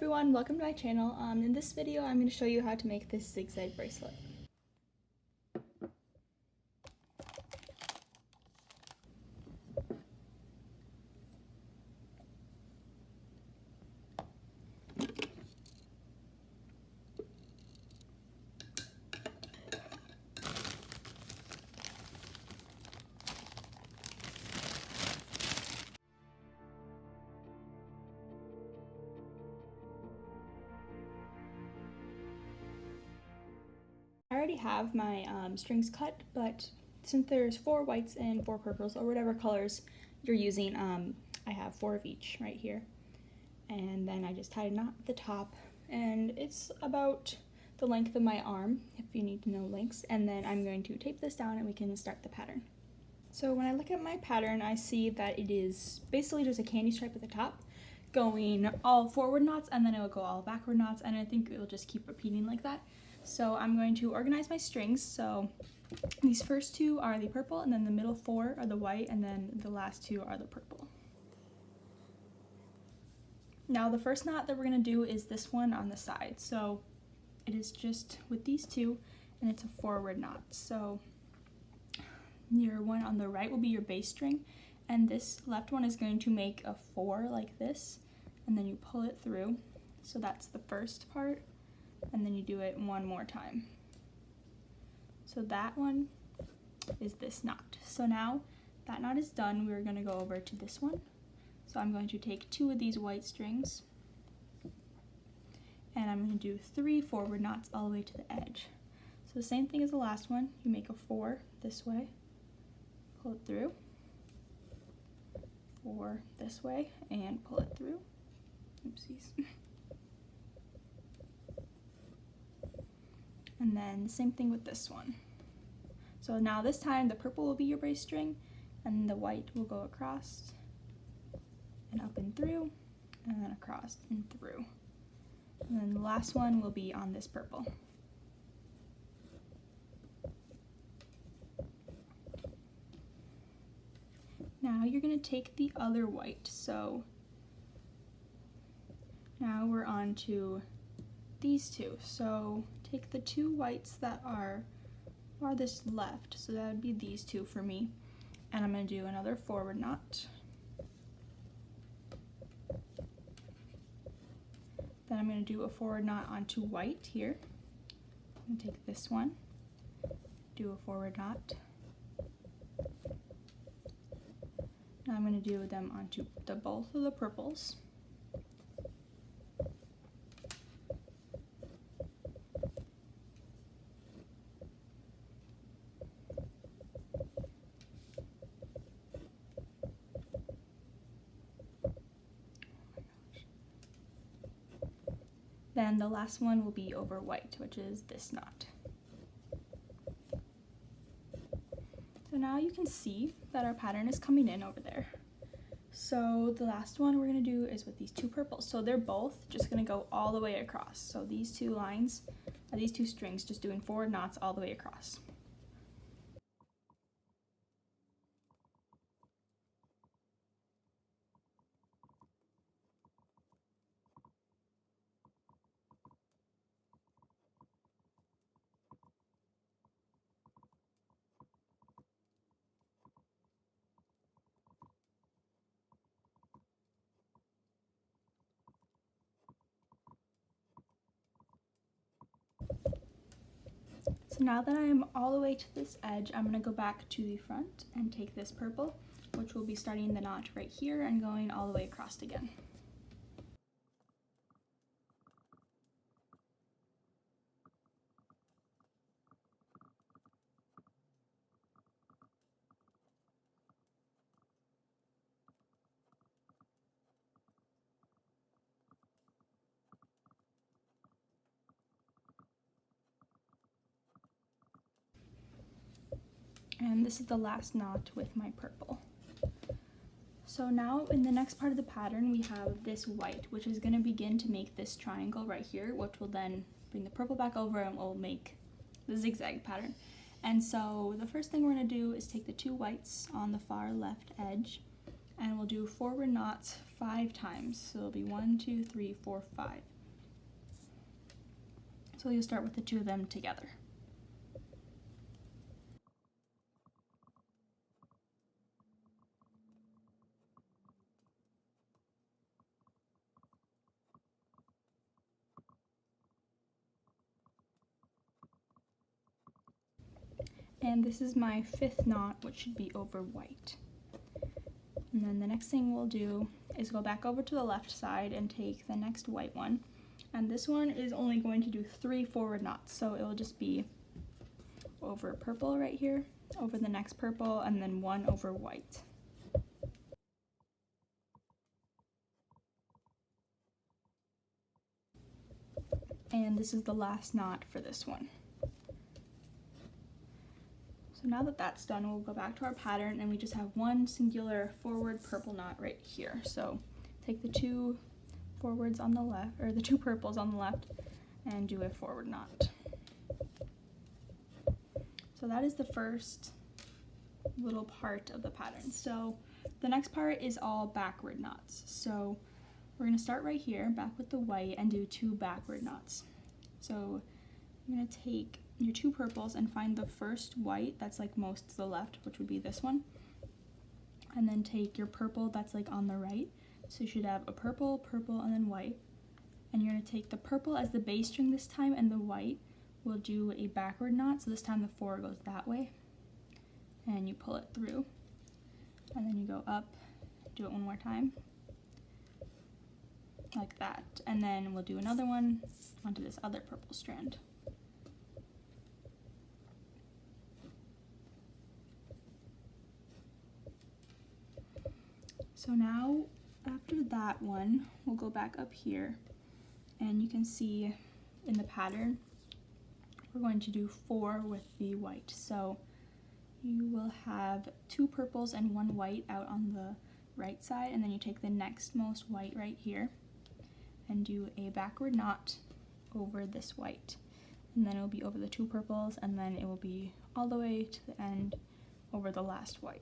everyone, welcome to my channel. In this video I'm going to show you how to make this zigzag bracelet. I already have my strings cut, but since there's 4 whites and 4 purples, or whatever colors you're using, I have 4 of each right here. And then I just tied a knot at the top, and it's about the length of my arm, if you need to know lengths. And then I'm going to tape this down and we can start the pattern. So when I look at my pattern, I see that it is basically just a candy stripe at the top, going all forward knots, and then it will go all backward knots, and I think it will just keep repeating like that. So I'm going to organize my strings. So these first 2 are the purple, and then the middle 4 are the white, and then the last 2 are the purple. Now the first knot that we're going to do is this one on the side. So it is just with these 2, and it's a forward knot. So your one on the right will be your bass string, and this left one is going to make a 4 like this, and then you pull it through. So that's the first part, and then you do it one more time. So that one is this knot. So now that knot is done, we're going to go over to this one. So I'm going to take 2 of these white strings, and I'm going to do 3 forward knots all the way to the edge. So the same thing as the last one, you make a 4 this way, pull it through, 4 this way, and pull it through. Oopsies. And then the same thing with this one. So now this time the purple will be your brace string, and the white will go across and up and through, and then across and through. And then the last one will be on this purple. Now you're going to take the other white. So now we're on to these 2. So take the 2 whites that are farthest left, so that would be these 2 for me, and I'm going to do another forward knot. Then I'm going to do a forward knot onto white here. I'm going to take this one, do a forward knot. Now I'm going to do them onto both of the purples. Then the last one will be over white, which is this knot. So now you can see that our pattern is coming in over there. So the last one we're going to do is with these 2 purples. So they're both just going to go all the way across. So these 2 lines, these 2 strings, just doing forward knots all the way across. So now that I am all the way to this edge, I'm going to go back to the front and take this purple, which will be starting the knot right here and going all the way across again. And this is the last knot with my purple. So now in the next part of the pattern we have this white, which is going to begin to make this triangle right here, which will then bring the purple back over and will make the zigzag pattern. And so the first thing we're going to do is take the 2 whites on the far left edge, and we'll do forward knots 5 times. So it'll be 1, 2, 3, 4, 5. So you'll start with the two of them together. And this is my 5th knot, which should be over white. And then the next thing we'll do is go back over to the left side and take the next white one. And this one is only going to do 3 forward knots, so it will just be over purple right here, over the next purple, and then 1 over white. And this is the last knot for this one. So now that that's done, we'll go back to our pattern and we just have one singular forward purple knot right here. So take the 2 forwards on the left, or the 2 purples on the left, and do a forward knot. So that is the first little part of the pattern. So the next part is all backward knots. So we're going to start right here, back with the white, and do 2 backward knots. So you're going to take your 2 purples and find the first white that's like most to the left, which would be this one, and then take your purple that's like on the right. So you should have a purple, purple, and then white, and you're going to take the purple as the base string this time, and the white will do a backward knot. So this time the 4 goes that way, and you pull it through, and then you go up, do it one more time like that, and then we'll do another one onto this other purple strand. So now, after that one, we'll go back up here, and you can see in the pattern, we're going to do 4 with the white. So you will have 2 purples and 1 white out on the right side, and then you take the next most white right here, and do a backward knot over this white. And then it'll be over the 2 purples, and then it will be all the way to the end over the last white.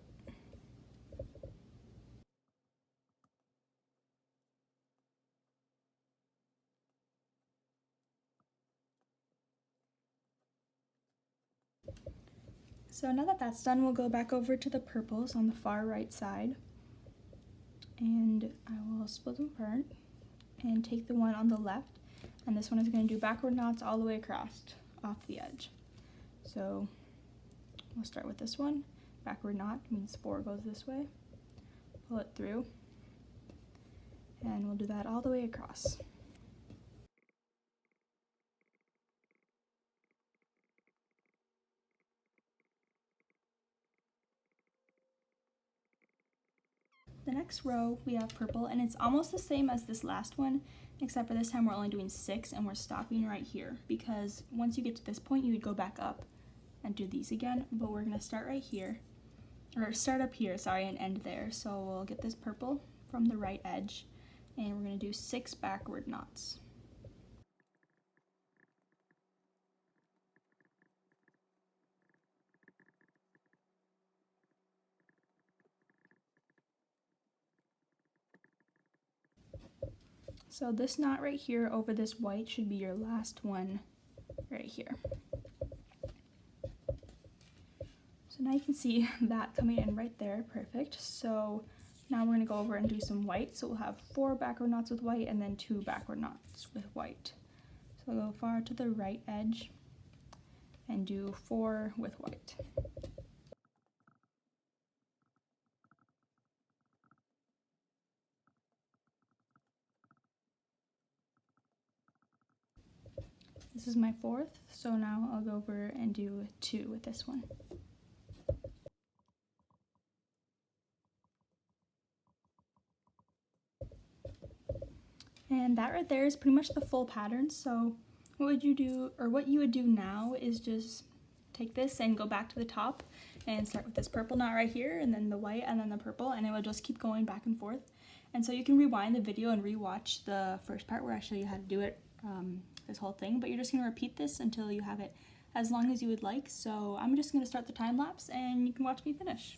So now that that's done, we'll go back over to the purples on the far right side, and I will split them apart and take the one on the left, and this one is going to do backward knots all the way across off the edge. So we'll start with this one. Backward knot means 4 goes this way, pull it through, and we'll do that all the way across. The next row we have purple, and it's almost the same as this last one, except for this time we're only doing 6 and we're stopping right here, because once you get to this point you would go back up and do these again, but we're going to start right here, or start up here, sorry, and end there. So we'll get this purple from the right edge, and we're going to do 6 backward knots. So this knot right here over this white should be your last one right here. So now you can see that coming in right there, perfect. So now we're gonna go over and do some white. So we'll have 4 backward knots with white and then 2 backward knots with white. So we'll go far to the right edge and do 4 with white. This is my 4th, so now I'll go over and do 2 with this one. And that right there is pretty much the full pattern. So what you would do now is just take this and go back to the top and start with this purple knot right here, and then the white, and then the purple, and it will just keep going back and forth. And so you can rewind the video and rewatch the first part where I show you how to do it, this whole thing, but you're just going to repeat this until you have it as long as you would like. So I'm just going to start the time lapse and you can watch me finish.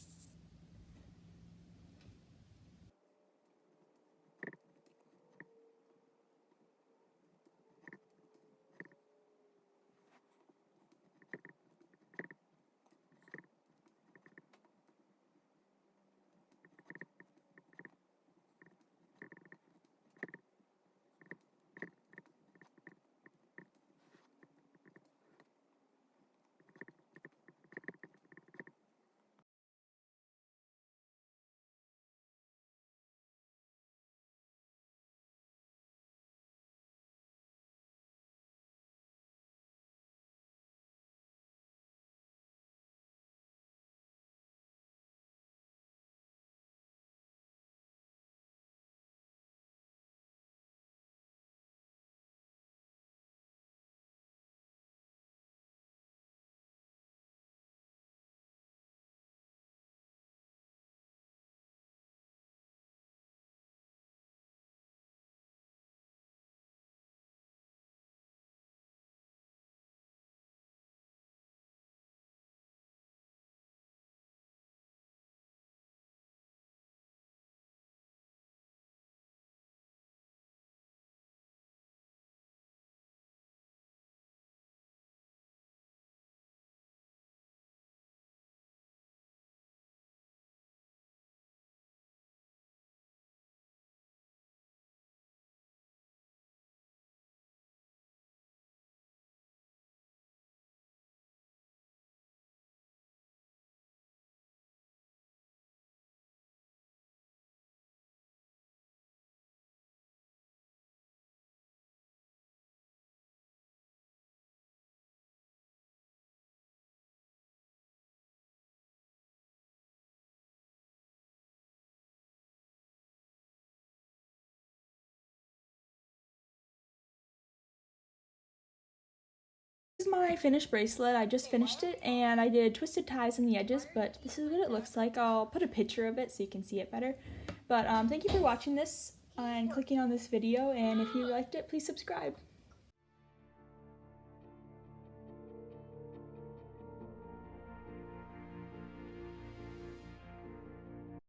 my finished bracelet. I just finished it, and I did twisted ties on the edges, but this is what it looks like. I'll put a picture of it so you can see it better. But thank you for watching this and clicking on this video, and if you liked it, please subscribe.